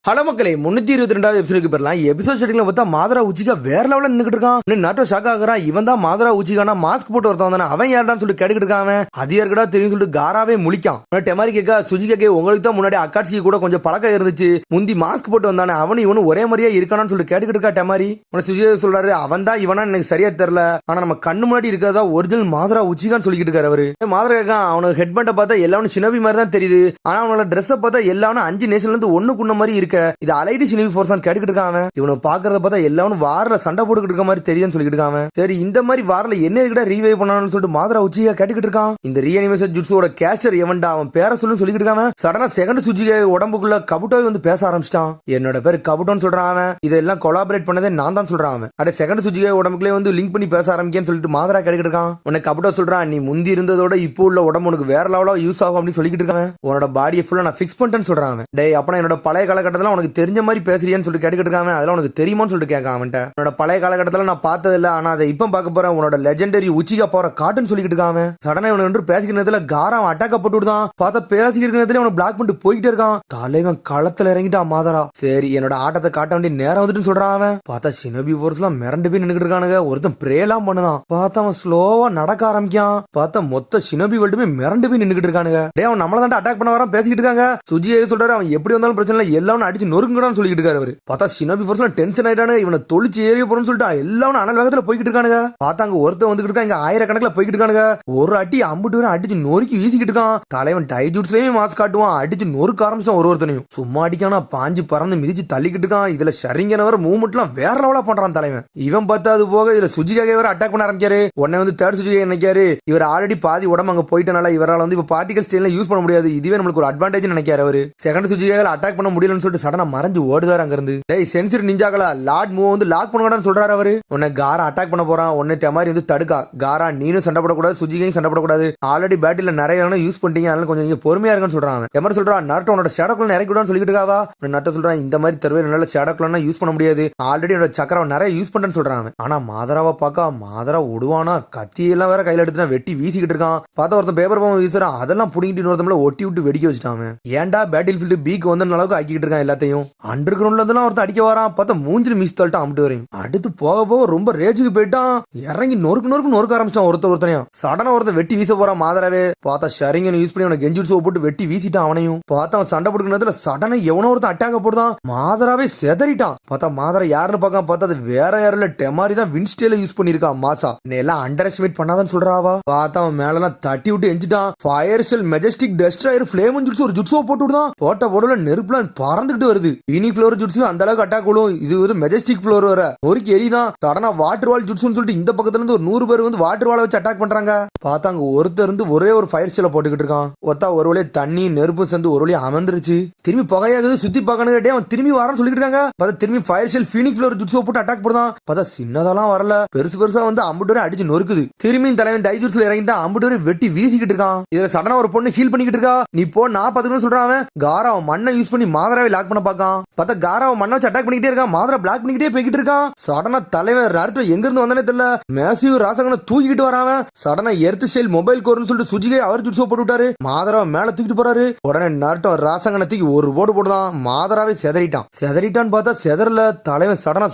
Hello மக்களே 322வது எபிசோடுக்கு போயிடலாம். எபிசோட் ஸ்டார்டிங்ல பார்த்தா மாதரா உச்சிகா வேற லெவல்ல நின்னுட்டு இருக்கான். நாட்டோ ஷாக் ஆகுறான். இவன் தான் மாதரா உச்சிகானா மாஸ்க் போட்டு ஒருத்தன் வந்தானே அவன் யாருடான்னு சொல்லிட்டு கேட்டுக்கிட்டு இருக்கான். அது யாருக்கடா தெரியும் சொல்லிட்டு காராவே முழிக்கான். டெமாரி கேட்கா சுஜிகா உங்களுக்கு தான் முன்னாடி அக்காட்சிக்கு கூட கொஞ்சம் பழக்கம் இருந்துச்சு, முந்தி மாஸ்க் போட்டு வந்தானே அவனு இவனும் ஒரே மாதிரியா இருக்கானு சொல்லிட்டு கேட்டுக்கிட்டு இருக்கா டெமாரி. சுஜிகா சொல்றாரு அவன் தான் இவனா எனக்கு சரியா தெரியல, ஆனா நம்ம கண்ணு முன்னாடி இருக்கிறதா ஒரிஜினல் மாதரா உச்சிகான்னு சொல்லிட்டு இருக்காரு அவரு. மாதரா கேட்கான் அவனுக்கு ஹெட்பண்ட பார்த்தா எல்லாரும் சினபி மாதிரி தான் தெரியுது, ஆனா அவனோட ட்ரெஸ் பார்த்தா எல்லாரும் 5 நேஷன்ல இருந்து ஒண்ணு குண்ண மாதிரி இருக்க, இது அலைடி சினிமி ஃபோர்ஸான் கேட்டுக்கிட்டு இருக்கான். இவனை பாக்குறத பார்த்தா எல்லாரும் வாரில சண்டை போட்டுக்கிட்டு இருக்க மாதிரி தெரியுதுன்னு சொல்லிட்டு இருக்கான். சரி இந்த மாதிரி வாரில என்ன கிட்ட ரீவைவ் பண்ணணும்னு சொல்லிட்டு மாதரா உச்சிகா கேட்டுக்கிட்டு இருக்கான். இந்த ரீஅனிமேஷன் ஜுட்ஸோட கேஸ்டர் எவன்டா அவன் பேரை சொல்லுன்னு சொல்லிட்டு இருக்கான். சடனா செகண்ட் சுஜிகா உடம்புக்குள்ள கபுட்டோவை வந்து பேச ஆரம்பிச்சிட்டான். என்னோட பேர் கபுட்டோன்னு சொல்றான் அவன். இதெல்லாம் கொலாபரேட் பண்ணதே நான் தான் சொல்றான் அவன். அட செகண்ட் சுஜிகா உடம்புக்குள்ளே வந்து லிங்க் பண்ணி பேச ஆரம்பிக்கேன்னு சொல்லிட்டு மாதரா கேட்டுக்கிட்டு இருக்கான். உன்னை கபுட்டோ சொல்றான் நீ முந்தி இருந்ததோட இப்போ உள்ள உடம்பு உனக்கு வேற லெவலா யூஸ் ஆகும் அப்படின்னு சொல்லிட்டு இருக்கான். உன்னோட பாடியை ஃபுல்லா நான் ஃபிக்ஸ் பண்ணிட்டேன்னு சொல்றான். டேய் அப்பனா என்னோட பழைய காலகட்டத்தில் உனக்கு தெரிஞ்ச மாதிரி பேசுறியான்னு சொல்லிட்டு கேட்டுக்கிட்டு இருக்கான். அதெல்லாம் உனக்கு தெரியுமான்னு சொல்லிட்டு கேட்கான் அவன்கிட்ட. உன்னோட பழைய காலகட்டத்தில் நான் பார்த்தது இல்ல, ஆனா அதை இப்ப பார்க்க போறேன், உன்னோட லெஜெண்டரி உச்சிகா போற காட்டுன்னு சொல்லிட்டு இருக்கான். சடனா இவன் பேசிக்கிறதுல காரம் அட்டாக்க போட்டு விடுதான். பார்த்தா பேசிக்கிறதுல அவனை பிளாக் பண்ணிட்டு போய்கிட்டே இருக்கான். தலைவன் களத்துல இறங்கிட்டான் மாதரா. சரி என்னோட ஆட்டத்தை காட்ட வேண்டிய நேரம் வந்துட்டு சொல்றான் அவன். பார்த்தா சினபி போர்ஸ் எல்லாம் மிரண்டு போய் நின்னுட்டு இருக்கானுங்க. ஒருத்தன் பிரே எல்லாம் பண்ணுதான். பார்த்தா அவன் ஸ்லோவா நடக்க ஆரம்பிக்கான். பார்த்தா மொத்த சினபி வேல்டுமே மிரண்டு போய் நின்னுட்டு இருக்கானுங்க. டேய் அவன் நம்மள தான் அட்டாக் பண்ண வரான் பேசிக்கிட்டு இருக்காங்க. சுஜியே சொல்றாரு அவன் எப்படி வந்தாலும் பிரச்சனை இல்லை, எல்லாரும் அடிச்சு நொறுங்கடான்னு சொல்லிட்டு இருக்காரு அவரு. பார்த்தா சினபி போர்ஸ் டென்ஷன் ஆயிட்டானு இவனை தொழிச்சு ஏறிய போறோம்னு சொல்லிட்டு எல்லாரும் அனல் வேகத்துல போய்கிட்டு இருக்கானுங்க. பார்த்தாங்க ஒருத்தன் வந்துகிட்டு இருக்கான், இங்க ஆயிரக்கணக்கில் போய்கிட்டு இருக்கானுங்க. ஒரு அடி அம்புட்டு வரை அடிச்சு நொறுக்கி வீசிக்கிட்டு இருக்கான். தலைவன் டைஜூட்ஸ்லயே மாஸ் காட்டுவான், அடிச்சு நொறுக்க ஆரம்பிச்சான் ஒருத்தனையும். சும்மா அடிக்கானா பாஞ்சு பறந்து மிதிச்சு தள்ளிக்கிட்டு இருக்கான். இதுல ஷரிங்கனவர் மூவ்மெண்ட் எல்லாம் வேற லெவலா பண்றான் தலைவன். இவன் பார்த்தா அது போக இதுல சுஜிகாவே வேற அட்டாக் பண்ண ஆரம்பிக்காரு. உடனே வந்து தேர்ட் சுஜிகா நினைக்காரு இவர் ஆல்ரெடி பாதி உடம்பு அங்க போயிட்டனால இவரால் வந்து இப்ப பார்ட்டிகல் ஸ்டைல யூஸ் பண்ண முடியாது, இதுவே நம்மளுக்கு ஒரு அட்வான்டேஜ் நினைக்காரு அவரு. செகண்ட் சுஜிகால அட்டாக் பண்ண முடியலன்னு சொல்லிட்டு சடனா மறைஞ்சு ஓடுதாரு அங்க இருந்து. டேய் சென்சிரி நிஞ்சாகளா லார்ட் மூவ் வந்து லாக் பண்ணுங்கடான்னு சொல்றாரு அவரு. உன்னை காரா அட்டாக் பண்ண போறான், உன்னை டெமாரி வந்து தடுக்கா. காரா நீனும் சண்டை போடக்கூடாது, சுஜிகையும் சண்டை போடக்கூடாது, ஆல்ரெடி பேட்டில் நிறைய யூஸ் பண்ணிட்டீங்க, அதனால கொஞ்சம் நீங்க பொறுமையா இருக்குன்னு சொல்றான். டெமாரி சொல்றான் நர்ட்டோ உன்னோட ஷேடோக்குள்ள இறக்கி விடான்னு சொல்லிட்டு இருக்காவா. நர்ட்டோ சொல்றான் இந்த மாதிரி தருவே நல்ல ஷேடோக்குள்ள யூஸ் பண்ண முடியாது, ஆல்ரெடி என்னோட சக்கரம் நிறைய யூஸ் பண்றேன்னு சொல்றான். ஆனா மாதராவை பாக்கா மாதரா விடுவானா, கத்தியெல்லாம் வேற கையில எடுத்துனா வெட்டி வீசிக்கிட்டு இருக்கான். பார்த்தா ஒருத்தன் பேப்பர் பாம்பு வீசுறான், அதெல்லாம் புடிங்கிட்டு இன்னொருத்தம்ல ஒட்டி விட்டு வெடிக்க வச்சுட்டான். ஏன்டா பேட்டில் ஃபீல்டு பீக் வந்து அளவுக்கு ஆக்கிட்டு இருக்கான் எல்லாத்தையும். அண்டர் கிரவுண்ட்ல இருந்து ஒருத்தன் அடிக்க வரான், பார்த்தா மூஞ்சில மிஸ் தள்ளிட்டு அம்பிட்டு வரையும். அடுத்து போக போக ரொம்ப ரேஜுக்கு போயிட்டான், இறங்கி நொறுக்க ஆரம்பிச்சான் ஒருத்தனையும். சடனா ஒருத்தன் வெட்டி வீச போறான் மாதராவே. பார்த்தா ஷரிங்கன் யூஸ் பண்ணி அவனை கெஞ்சுட்ஸோ போட்டு வெட்டி வீசிட்டான் அவனையும். பார்த்தா அவன் சண்டை போட்டுக்கிறதுல சடனா எவனோ ஒருத்தன் அட்டாக்க போடுதான், மாதராவே செதறிட்டான். பார்த்தா மாதரா யாருன்னு பார்க்க பார்த்தா அது வேற யாரும் டெமாரி தான் வின்ஸ்டேல யூஸ் பண்ணிருக்கான் மாசா. எல்லாம் அண்டர் எஸ்டிமேட் பண்ணாதான் சொல்றாவா. பார்த்தா அவன் மேல எல்லாம் தட்டி விட்டு எஞ்சிட்டான். ஃபயர் செல் மெஜஸ்டிக் டெஸ்ட்ராயர் ஃப்ளேம் ஜுட்ஸ் ஒரு ஜுட்ஸோ போட்டு விடுதான். போட்ட போடல நெருப்புல பறந்துகிட்டு வருது. இனி ஃப்ளோர் ஜுட்ஸ் அந்த அளவுக்கு அட்டாக் விடும், இது ஒரு மெஜஸ்டிக் ஃப்ளோர் வர ஒருக்கு எரிதான். சடனா வாட்டர் வால் ஜுட்ஸ்னு சொல்லிட்டு இந்த பக்கத்துல இருந்து ஒரு 100 பேர் வந்து வாட்டர் வாலை வச்சு அட்டாக் பண்றாங்க. பார்த்தாங்க ஒருத்தர் இருந்து ஒரே ஒரு ஃபயர் செல்ல போட்டுக்கிட்டு இருக்கான். ஒத்தா ஒரு வழியா தண்ணி நெருப்பு சேர்ந்து ஒரு வழியா அமர்ந்துருச்சு. திரும்பி புகையாகுது, சுத்தி பார்க்கணும் கேட்டே அவன் திரும்பி வரான்னு சொல்லிட்டு இருக்காங்க. பார்த்தா திரும்பி ஃபயர் செல் ஃபீனிக் ஃப்ளோர் ஜுட்ஸோ போட்டு அட்டாக் போடுதான். பார்த்தா சின்னதெல்லாம் வரல, பெருசா வந்து அம்புட்டு வரை அடிச்சு நொறுக்குது. திரும்பி தலைவன் டைஜூட்ஸ்ல இறங்கிட்டா அம்புட்டு வரை வெட்டி வீசிக்கிட்டு இருக்கான். இதுல சடனா ஒரு பொண்ணு ஹீல் பண்ணிக்கிட்டு இருக்கா. நீ போ நான் பாத்துக்கணும்னு சொல்றான். காரா அவன் மண்ணை யூஸ் பண்ணி மாதராவை லாக் பண்ண பாக்கான். பார்த்தா காரா அவன் மண்ணை வச்சு அட்டாக் பண்ணிக்கிட்டே இருக்கான். மாதரா பிளாக் பண்ணிக்கிட்டே போய்கிட்டு இருக்கான். சடனா தலைவன் ரார்ட்டோ எங்க இருந்து வந்தானே தெரியல, மேசிவ் ராசகனை தூக்கிட்டு வராம. சடனா எர்த் ஸ்டைல் மொபைல் கோர்னு சொல்லிட்டு சுஜிகை அவர் ஜுட்ஸோ போட்டு விட்டாரு. மாதராவை மேல தூக்கிட்டு போறாரு. உடனே நார்ட்டோ ராசகனை தூக்கி ஒரு போடு போடுதான். மாதராவை செதறிட்டான்னு பார்த்தா செதறல. தலைவன் சடனா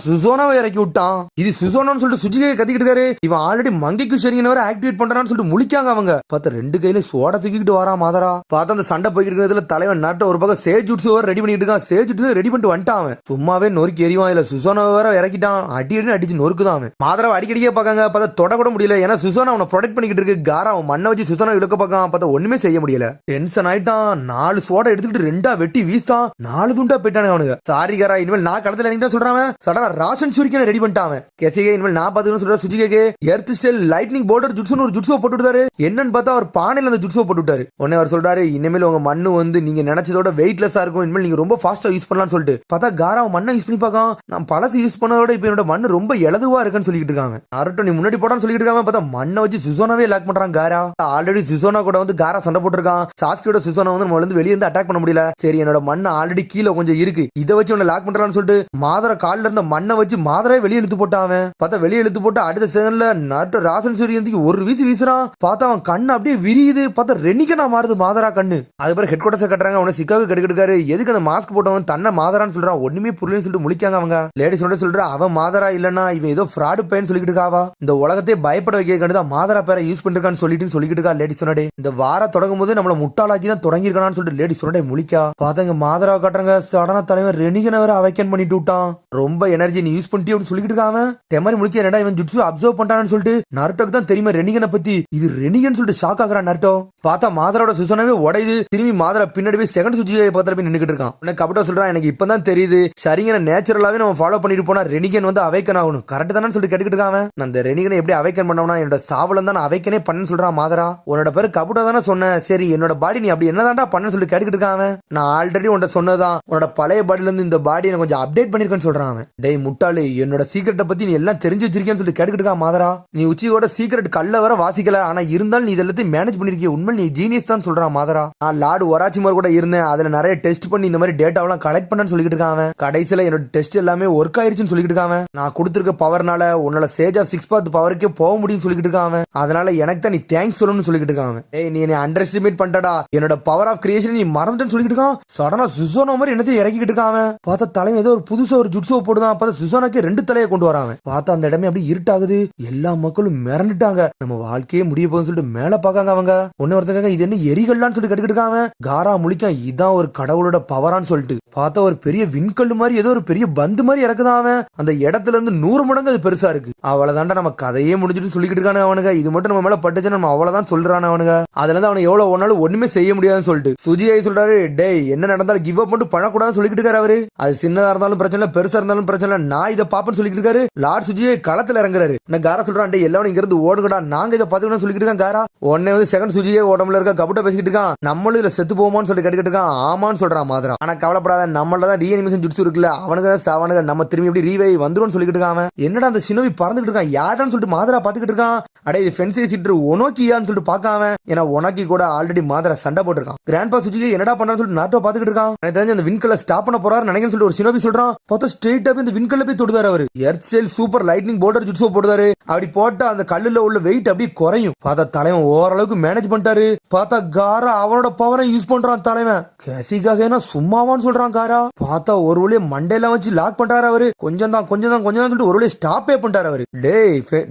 சுசோனாவை இறக்கி விட்டான். இது சுசோனான்னு சொல்லிட்டு சுஜிகை கத்திக்கிட்டு இருக்காரு. இவன் ஆல்ரெடி மங்கைக்கு சரிங்கனவரை ஆக்டிவேட் பண்றான்னு சொல்லிட்டு முழிக்காங்க அவங்க. பார்த்தா 2 கையில சோட தூக்கிட்டு வரா மாதரா. பார்த்தா அந்த சண்டை போய்கிட்டு இருக்கிறதுல தலைவன் நார்ட்டோ ஒரு பக்கம் சேஜ் ஜுட்ஸோ ரெடி பண்ணிட்டு இருக்கான். சேஜ் ஜுட்ஸோ ரெடி பண்ணிட்டு வந்துட்டான். சும்மாவே நொறுக்கி எறிவான். இல்ல சுசோனாவை வேற இறக்கிட்டான். அடி அடிச்சு நொறுக்குதான். மாதராவை அடிக்கடிக்கே பாக்காங்க. பார்த்தா தொட கூட முடியல, ஏன்னா சுசோனா அவனை ப்ரொடெக்ட் பண்ணிக்கிட்டு இருக்கு. காரா அவன் மண்ணை வச்சு சுசோனா இழுக்க பாக்கான். பார்த்தா ஒண்ணுமே செய்ய முடியல. டென்ஷன் ஆயிட்டான். 4 சோட எடுத்துக்கிட்டு 2 வெட்டி வீசிட்டான். 4 துண்டா போயிட்டானு அவனுங்க. சாரி காரா இனிமேல் நான் களத்துல இறங்கிட்டா சொல்றான். சடனா ராஷன் சுரிக்கனை ரெடி பண்ணிட்டான். கெசிகே இனிமேல் நான் பாத்துக்கணும் சொல்ற சுஜிகே. எர்த் ஸ்டைல் லைட்னிங் போல்டர் ஜுட்ஸ்னு ஒரு ஜுட்ஸோ போட்டு விட்டாரு. என்னன்னு பார்த்தா அவர் பானையில அந்த ஜுட்ஸோ போட்டு விட்டாரு. உடனே அவர் சொல்றாரு இனிமேல் உங்க மண்ணு வந்து நீங்க நினைச்சதோட வெயிட்லெஸ்ஸா இருக்கும், இனிமேல் நீங்க ரொம்ப ஃபாஸ்டா யூஸ் பண்ணலாம்னு சொல்லிட்டு. பார்த்தா காரா மண்ணை யூஸ் பண்ணி பார்க்கான். நான் பழசு யூஸ் பண்ணதோட இப்ப என்னோட மண்ணு ரொம்ப இலதுவா இருக்குன்னு சொல்லிட்டு இருக்காங்க. நாருட்டோ நீ முன்னாடி போடான்னு சொல்லிட்டு இருக்காங்க. பார்த்தா மண்ணை வச்சு சுசோனாவே லாக் பண்றான் காரா. ஆல்ரெடி சுசோனா கூட வந்து காரா சண்டை போட்டுருக்கான். சாஸ்கியோட சுசோனா வந்து நம்ம வந்து வெளியே இருந்து அட்டாக் பண்ண முடியல. சரி என்னோட மண்ணு ஆல்ரெடி கீழே கொஞ்சம் இருக்கு, இதை வச்சு உன்னை லாக் பண்றான்னு சொல்லிட்டு மாதரா கால்ல இருந்த மண்ணை வச்சு மாதராவே வெளியே இழுத்து போட்டான். பார்த்தா வெளியே இழுத்து போட்டு அடுத்த செகண்ட்ல நாருட்டோ ராசன் சூரியன் ஒரு வீசுறான். பார்த்தா அவன் கண்ணு அப்படியே விரியுது. பார்த்தா ரெனிக்கனா மாறுது மாதரா கண்ணு. அது பிறகு ஹெட் குவார்டர்ஸ் கட்டுறாங்க. அவனை சிக்காக கட்டுக்கிட்டு எதுக்கு அந்த மாஸ்க் போட்டு போட்டவன் தன்னை மாதரான்னு சொல்றான். ஒண்ணுமே புரியலன்னு சொல்லிட்டு முழிக்காங்க அவங்க. லேடிஸ் சொல்ற அவன் மாதரா இல்லன்னா இவன் ஏதோ ஃப்ராடு பையன் சொல்லிட்டு இருக்காவா. இந்த உலகத்தை பயப்பட வைக்கிறதுதான் மாதரா பேரை யூஸ் பண்ணிருக்கான்னு சொல்லிட்டு இருக்கா லேடிஸ் சொன்னடே. இந்த வார தொடங்கும் போது நம்மள முட்டாளாக்கி தான் தொடங்கி இருக்கான்னு சொல்லிட்டு லேடிஸ் சொன்னடே முழிக்கா. பாத்தங்க மாதரா காட்டுறாங்க. சடனா தலைவர் ரெனிகனை வேற அவைக்கன் பண்ணிட்டு விட்டான். ரொம்ப எனர்ஜி நீ யூஸ் பண்ணிட்டு அப்படின்னு சொல்லிட்டு இருக்காம தெமாரி முழிக்க. என்னடா இவன் ஜுட்சு அப்சர்வ் பண்றான்னு சொல்லிட்டு நருட்டோக்கு தான் தெரியுமா ரெனிகனை பத்தி. இது ரெனிகன் சொல்லிட்டு ஷாக் ஆகுறான் நருட்டோ. பார்த்தா மாதரோட சுசனவே உடையுது. திரும்பி மாதரா பின்னாடி போய் செகண்ட் சுஜியை பத்திர போய் நின்னுட்டு இருக்கான். உனக்கு கபட்டோ சொல்றான் எனக்கு இப்பதான் தெரியுது சரிங்க நேச்சுரலாவே நம்ம ஃபாலோ பண்ணிட்டு போனா ரெனிகன் வந்து அவைக்கன் ஆகணும். கரெக்ட் தானு சொல்லிட்டு கேட்டுக்கிட்டு இருக்காங்க. நான் அந்த ரெனிகனை எப்படி அவைக்கன் பண்ணவனா என்னோட சாவலம் தான் அவைக்கனே பண்ணு சொல்றான் மாதரா. உன்னோட பேரு கபட்டோ தானே சொன்ன. சரி என்னோட பாடி நீ அப்படி என்னதான்டா பண்ணு சொல்லி கேட்டுக்கிட்டு இருக்காங்க. நான் ஆல்ரெடி உன்ட சொன்னதான் உன்னோட பழைய பாடியில இருந்து இந்த பாடி எனக்கு கொஞ்சம் அப்டேட் பண்ணிருக்கேன்னு சொல்றான். டேய் முட்டாளு என்னோட சீக்கிரட்டை பத்தி நீ எல்லாம் தெரிஞ்சு வச்சிருக்கேன்னு சொல்லி கேட்டுக்கிட்டு இருக்கா மாதரா. நீ உச்சியோட சீக்கிரட் கல்ல வர வாசிக்கல ஆனா இருந்தாலும் நீ இதெல்லாத்தையும் மேனேஜ் பண்ணிருக்கிய உண்மை நீ ஜீனியஸ் தான் சொல்றான் மாதரா. நான் லார்டு ஒராச்சிமார் கூட இருந்தேன். அதுல நிறைய டெஸ்ட் பண்ணி இந்த மாதிரி டேட்டாவெல்லாம் கலெக்ட் பண்ணு சொல்லிட்டு இருக்காங்க. கடைசியில என்னோட டெஸ்ட் எல்லாமே ஒர்க் ஆயிருச்சுன்னு சொல்லிட்டு இருக்காங்க. நான் கொடுத்திருக்க பவர்னால உன்னால சேஜ் ஆஃப் 6 பாத் பவருக்கே போக முடியும்னு சொல்லிட்டு இருக்காங்க. அதனால எனக்கு தான் நீ தேங்க்ஸ் சொல்லணும்னு சொல்லிட்டு இருக்காங்க. ஏய் நீ என்ன அண்டர் எஸ்டிமேட் பண்ணிட்டடா. என்னோட பவர் ஆஃப் கிரியேஷன் நீ மறந்துட்டேன்னு சொல்லிட்டு இருக்கான். சடனா சுசோனா மாதிரி என்னத்தையும் இறக்கிட்டு இருக்காங்க. பார்த்தா தலைமை ஏதோ ஒரு புதுசா ஒரு ஜுட்ஸோ போடுதான். பார்த்தா சுசோனாக்கே 2 தலையை கொண்டு வராங்க. பார்த்தா அந்த இடமே அப்படி இருட்டாகுது. எல்லா மக்களும் மிரண்டுட்டாங்க. நம்ம வாழ்க்கையே முடிய போகுதுன்னு சொல்லிட்டு மேல பாக்காங்க அவங்க. ஒன்னு ஒருத்தங்க இது என்ன எரிகள்லான்னு சொல்லிட்டு கட்டுக்கிட்டு இருக்காங்க. காரா முழிக்க இதான் ஒரு கடவுளோட பவரான்னு சொல்லிட்டு பார்த்தா ஒரு பெரிய விண்கல்லு மாதிரி ஏதோ ஒரு பெரிய பந்து மாதிரி இறக்குதான் அவன். அந்த இடத்துல இருந்து 100 மடங்கு அது பெருசா இருக்கு. அவ்வளவுதான்டா நம்ம கதையே முடிஞ்சிட்டு சொல்லிக்கிட்டு இருக்கானு அவனுங்க. இது மட்டும் நம்ம மேல பட்டுச்சுன்னு நம்ம அவ்வளவுதான் சொல்றான் அவனுங்க. அதுல இருந்து அவனை எவ்வளவு ஒன்னாலும் ஒண்ணுமே செய்ய முடியாதுன்னு சொல்லிட்டு சுஜியை சொல்றாரு. டேய் என்ன நடந்தாலும் கிவ் அப் மட்டும் பண்ணக்கூடாதுன்னு சொல்லிட்டு இருக்காரு அவரு. அது சின்னதா இருந்தாலும் பிரச்சனை பெருசா இருந்தாலும் பிரச்சனை நான் இதை பாப்பேன்னு சொல்லிட்டு இருக்காரு. லார்ட் சுஜியை களத்துல இறங்குறாரு. நான் காரா சொல்றான் டே எல்லாரும் இங்க இருந்து ஓடுங்கடா நாங்க இதை பாத்துக்கணும் சொல்லிட்டு இருக்கான் காரா. உடனே வந்து செகண்ட் சுஜியே உடம்புல இருக்க கபட்ட பேசிக்கிட்டு இருக்கான். நம்மளும் இதுல செத்து போவோமான்னு சொல்லி கேட்டுக்கிட்டு இருக்கான். ஆமான்னு சொல்றான் மாதரா. ஆனா கவலைப்படாத நம்மளதான் ரீஅனிமேஷன் ஜுட்சு இருக்குல்ல அவனுக்கு தான் சாவனுங்க நம்ம திரும்பி எப்படி ரீவை வந்துரும் சொல்லிட்டு இருக்கான். என்னடா அந்த சினோவி பறந்துகிட்டு இருக்கான் யாருன்னு சொல்லிட்டு மாதரா பாத்துக்கிட்டு இருக்கான். அடே இது ஃபென்சி சீட்டர் ஒனோக்கியான்னு சொல்லிட்டு பாக்காம ஏன்னா ஒனக்கி கூட ஆல்ரெடி மாதரா சண்டை போட்டுருக்கான். கிராண்ட்பா சுஜிக்கு என்னடா பண்ணான்னு சொல்லிட்டு நாட்டோ பாத்துக்கிட்டு இருக்கான். எனக்கு தெரிஞ்சு அந்த விண்கல்ல ஸ்டாப் பண்ண போறாரு நினைக்கிறேன் சொல்லிட்டு ஒரு சினோவி சொல்றான். பார்த்தா ஸ்ட்ரெயிட்டா போய் இந்த விண்கல்ல போய் தொடுதாரு அவரு. Earth style super lightning boulder ஜுட்சோ போடுறாரு. அப்படி போட்டா அந்த கல்லுல உள்ள வெயிட் அப்படியே குறையும். பார்த்தா தலைவன் ஓரளவுக்கு மேனேஜ் பண்ணிட்டாரு. பார்த்தா காரா அவனோட பவரை யூஸ் பண்றான் தலைவன். கேசிக்காக சும்மாவான்னு சொல்றான் காரா. பார்த்தா ஒரு வழியை மண்டையில வச்சு லாக் பண்றாரு அவரு. கொஞ்சம் தான் சொல்லிட்டு ஒரு வழியை ஸ்டாப்பே பண்றாரு அவரு.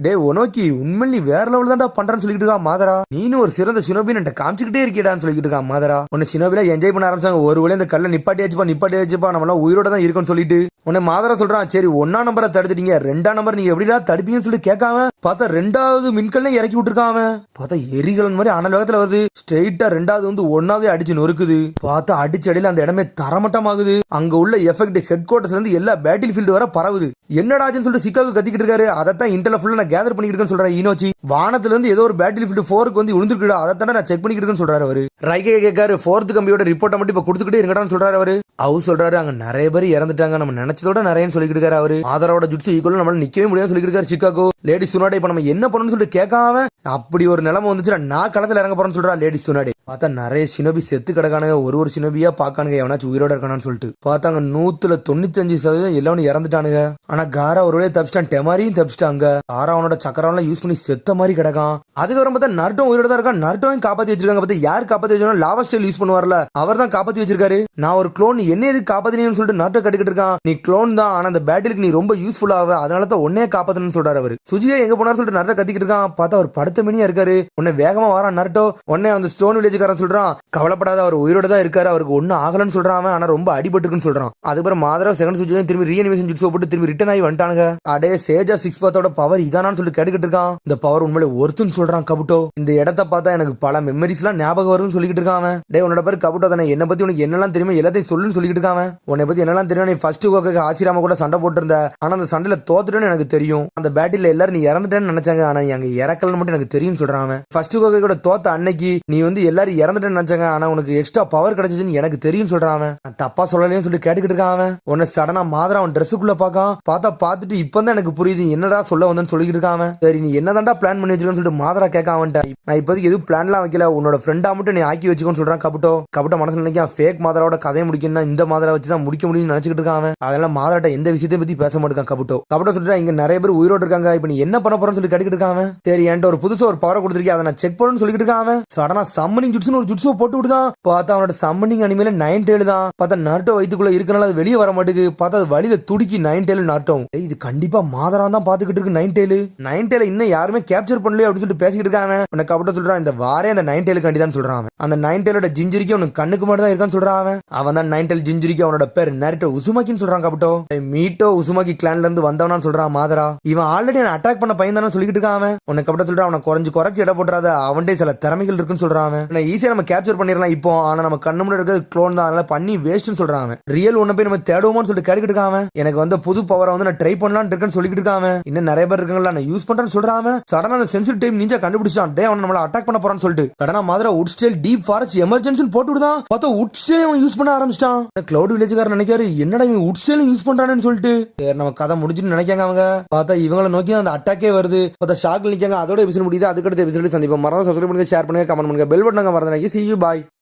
டேய் ஒனோக்கி உண்மை நீ வேற லெவல் தான்டா பண்றான்னு சொல்லிட்டு இருக்கா மாதரா. நீனும் ஒரு சிறந்த சினோபின்னு காமிச்சுக்கிட்டே இருக்கேடான்னு சொல்லிட்டு இருக்கா மாதரா. உன்னை சினோபில என்ஜாய் பண்ண ஆரம்பிச்சாங்க. ஒரு வழியை இந்த கல்ல நிப்பாட்டியாச்சுப்பா நம்ம எல்லாம் உயிரோட தான் இருக்குன்னு சொல்லிட்டு உன்னை மாதரா சொல்றான். சரி 1ஆம் நம்பரை தடுத்துட்டீங்க 2ஆம் நம்பர் நீங்க எப்படிடா தடுப்பீங்கன்னு சொல்லி கேட்காம பார்த்தா 2வது மின்கல்ல இறக்கி விட்டுருக்காம. பார்த்தா எரிகலன் மாதிரி அனல் வேகத்துல வருது. ஸ்ட்ரெயிட்டா 2வது வந்து 1வது அடிச்சு நொறுக்குது. பார்த்தா அடிச்ச அடியில அந்த இடமே தரமட்டமாகுது. அங்க உள்ள எஃபெக்ட் ஹெட் குவார்டர்ஸ்ல இருந்து எல்லா பேட்டில் ஃபீல்டு வர பரவுது. என்னடாச்சுன்னு சொல்லிட்டு சிக்காகு கத்திக்கிட்டு இருக்காரு. அதைத்தான் இன்டர்ல ஃபுல்லா நான் கேதர் பண்ணிக்கிட்டு இருக்கேன்னு சொல்றாரு ஈனோச்சி. வானத்துல இருந்து ஏதோ ஒரு பேட்டில் ஃபீல்டு 4க்கு வந்து விழுந்துருக்குடா அதைத்தான் நான் செக் பண்ணிக்கிட்டு இருக்கேன்னு சொல்றாரு அவரு. ரைகே கேட்காரு 4th கம்பியோட ரிப்போர்ட்டை மட்டும் இப்ப கொடுத்துக்கிட்டே இருக்கடான்னு சொல்றாரு அவரு. அவர் சொல்றாரு அங்க நிறைய பேர் இறந்துட்டாங்க நம்ம நினைச்சதோட நிறையன்னு சொல்லிக்கிட்டு இருக்காரு அவரு. ஆதரவோட ஜுட்சு ஈக்குவல் நம்மளால நிக்கவே முடியாது சொல்லிட்டு இருக்காரு சிக்காகோ. லேடி சுனாடே இப்ப நம்ம என்ன பண்ணணும்னு சொல்லிட்டு கேட்காம அப்படி ஒரு நிலைமை வந்துச்சுன்னா நான் களத்துல இறங்க போறேன்னு சொல்றா லேடி சுனாடே. பார்த்தா நிறைய சினோபி செத்து கிடக்கானுங்க. ஒரு சினோபியா பாக்கானுங்க எவனாச்சும் உயிரோட இருக்கானு சொல்லிட்டு பார்த்தாங்க. 195% எல்லாரும் இறந்துட்டானுங்க. ஆனா காரா ஒரு வழியா தப்பிச்சிட்டான். டெமாரியும் தப்பிச்சிட்டாங்க. காரா அவனோட சக்கரம் யூஸ் பண்ணி செத்த மாதிரி கிடக்கான். அதுக்கப்புறம் பார்த்தா நருட்டோ உயிரோட தான் இருக்கான். நருட்டோவையும் காப்பாத்தி வச்சிருக்காங்க. பார்த்தா யார் காப்பாத்தி வச்சிருக்கா லாவா ஸ்டைல் யூஸ் பண்ணுவார்ல அவர் தான் காப்பாத்தி வச்சிருக்காரு. நான் ஒரு க்ளோன் என்ன எதுக்கு காப்பாத்தினு சொல்லிட்டு நருட்டோ கட்டிக்கிட்டு இருக்கான். நீ க்ளோன் தான் ஆனா அந்த பேட்டிலுக்கு நீ ரொம்ப யூஸ்ஃபுல் ஆக அதனால தான் உன்னே காப்பாத்தணும்னு சொல்றாரு அவரு. சுஜியா எங்க போனாரு சொல்லிட்டு நருட்டோ கத்திக்கிட்டு இருக்கான். பார்த்தா அவர் படுத்த மணியா இருக்காரு. உன்னை வேகமா வரான் நருட்டோ. உடனே அந்த ஸ்டோன் வில்லேஜ்காரன் சொல்றான் கவலைப்படாத அவர் உயிரோட தான் இருக்காரு அவருக்கு ஒன்னும் ஆகலன்னு சொல்றான். ஆனா ரொம்ப அடிபட்டுருக்குன்னு சொல்றான். அதுக்கப்புறம் மாதரா செகண்ட் சுஜியும் திரும்பி ரீஅனிமேஷன் ஜுட்ஸோ போட்டு திரும்பி ரிட்டர்ன் ஆகி வந்துட்டானுங்க. அடே சேஜ் ஆஃப் 6 பாத்தோட பவர் இதானான்னு சொல்லி கேட்டுக்கிட்டு இருக்கான். இந்த பவர் உண்மையில ஒருத்துன்னு சொல்றான் கபுட்டோ. இந்த இடத்த பார்த்தா எனக்கு பல மெமரிஸ் எல்லாம் ஞாபகம் வரும்னு சொல்லிட்டு இருக்கான். டே உன்னோட பேர் கபுட்டோ தானே என்ன பத்தி உனக்கு என்னெல்லாம் தெரியுமா எல்லாத்தையும் சொல்லுன்னு சொல்லிட்டு இருக்கான். உன்னை பத்தி என்னெல்லாம் தெரியும் நீ ஃபர்ஸ்ட் கோக்கு ஆசிராம கூட சண்டை போட்டு இருந்த ஆனா அந்த சண்டையில தோத்துட்டேன்னு எனக்கு தெரியும். அந்த பேட்டில எல்லாரும் நீ இறந்துட்டேன்னு நினைச்சாங்க ஆனா நீ அங்க இறக்கலன்னு மட்டும் எனக்கு தெரியும் சொல்றான். ஃபர்ஸ்ட் கோக்கு கூட தோத்த அன்னைக்கு நீ வந்து எல்லாரும் இறந்துட்டேன்னு நினைச்சாங்க ஆனா உனக்கு எக்ஸ்ட்ரா பவர் கிடைச்சதுன்னு எனக்கு தெரியும் சொல்றான். தப்பா சொல்லலையும் சொல்லி கேட்டுக்கிட்டு இருக்கான். உன்னை சடனா மாதரா அவன் ட்ரெஸ்ஸுக்குள்ள பார்த்துட்டு இப்பதான் எனக்கு புரியுது என்னடா சொல்ல வந்தேன்னு சொல்லிட்டு இருக்கான். சரி நீ என்னதான்டா பிளான் பண்ணி வச்சிருக்கன்னு சொல்லிட்டு மாதரா கேட்க அவன்ட்ட. நான் இப்போதைக்கு எதுவும் பிளான்லாம் வைக்கல உன்னோட ஃப்ரெண்டா மட்டும் நீ ஆக்கி வச்சுக்கோன்னு சொல்றான் கபுட்டோ மனசுல நினைக்கான். ஃபேக் மாதராவோட கதையை முடிக்கணும்னா இந்த மாதரா வச்சுதான் முடிக்க முடியும்னு நினைச்சிட்டு இருக்கான். அதனால மாதராட்ட எந்த விஷயத்தையும் பத்தி பேச மாட்டேன் கபுட்டோ சொல்லிட்டு இங்க நிறைய பேர் உயிரோடு இருக்காங்க இப்ப நீ என்ன பண்ண போறன்னு சொல்லி கேட்டுக்கிட்டு இருக்கான். சரி என்கிட்ட ஒரு புதுசா ஒரு பவர் கொடுத்துருக்கேன் அதை நான் செக் பண்ணணும்னு சொல்லிட்டு இருக்கான். சடனா சம்மனிங் ஜுட்ஸ்னு ஒரு ஜுட்ஸோ போட்டு விடுதான். பார்த்தா அவனோட சம்மனிங் அனிமேல 9 டேல் தான். பார்த்தா நாட்டோ வயிற்றுக்குள்ள இருக்கனால அது வெளியே வர மாட்டேங்குது. பார்த்தா அது வழியில துடிக்கி நைன் டெயில் நாட்டம். இது கண்டிப்பா மாதரா தான் பாத்துக்கிட்டு இருக்கு. நைன் டெயில் இன்னும் யாருமே கேப்சர் பண்ணல அப்படின்னு சொல்லிட்டு பேசிக்கிட்டு இருக்காங்க. உனக்கு கபட்ட சொல்றான் இந்த வாரே அந்த நைன் டெயிலுக்கு கண்டிதான் சொல்றான். அந்த நைன் டெயிலோட ஜிஞ்சிரிக்கு அவனுக்கு கண்ணுக்கு மட்டும் தான் இருக்கான்னு சொல்றான். அவன் தான் நைன் டெயில் ஜிஞ்சிரிக்கு அவனோட பேர் நரிட்டோ உசுமாக்கின்னு சொல்றான். கபட்டோ மீட்டோ உசுமாக்கி கிளான்ல இருந்து வந்தவனான்னு சொல்றான் மாதரா. இவன் ஆல்ரெடி அட்டாக் பண்ண பையன் தானே சொல்லிட்டு இருக்கான். உனக்கு கபட்ட சொல்றான் அவனை குறைச்சு இட போட்டுறாத, அவன்டே சில திறமைகள் இருக்குன்னு சொல்றான். ஈஸியா நம்ம கேப்சர் பண்ணிடலாம் இப்போ, ஆனா நம்ம கண்ணு முன்னாடி இருக்கிறது க்ளோன் தான், அதனால பண்ணி வேஸ்ட்னு சொல்றான். ரியல் ஒன்ன போய் நம்ம தேடுவோம்னு சொல்லிட்டு கேட்டுக்கிட்டு இருக்கான். எனக்கு வந்து புது பவரை வந்து நான் ட்ரை பண்ணலாம்னு இருக்கேன்னு சொல்லிட்டு இருக்கான். இன்னும் நிறைய பேர் இருக்காங்களா நான் யூஸ் பண்றேன்னு சொல்றான். சடனா அந்த சென்சிட்டிவ் டைம் நீஞ்சா கண்டுபிடிச்சான். டே அவன் நம்மள அட்டாக் பண்ண போறான்னு சொல்லிட்டு கடனா மாதிரி would style deep forest emergency போட்டு விடுதான். பார்த்தா வுட் ஸ்டைல் அவன் யூஸ் பண்ண ஆரம்பிச்சிட்டான். கிளவுட் வில்லேஜ்காரர் நினைக்காரு என்னடா இவன் வுட் ஸ்டைல் யூஸ் பண்றான்னு சொல்லிட்டு. நம்ம கதை முடிஞ்சுன்னு நினைக்காங்க அவங்க. பார்த்தா இவங்களை நோக்கி அந்த அட்டாக்கே வருது. பார்த்தா ஷாக்ல நிக்காங்க. அதோட எபிசோட் முடியுது. அதுக்கடுத்த எபிசோட் சந்திப்போம். மறந்து சப்ஸ்கிரைப் பண்ணுங்க, ஷேர் பண்ணுங்க, கமெண்ட் பண்ணுங்க, பெல் பட்டனை மறந்துடாதீங்க. See you, bye.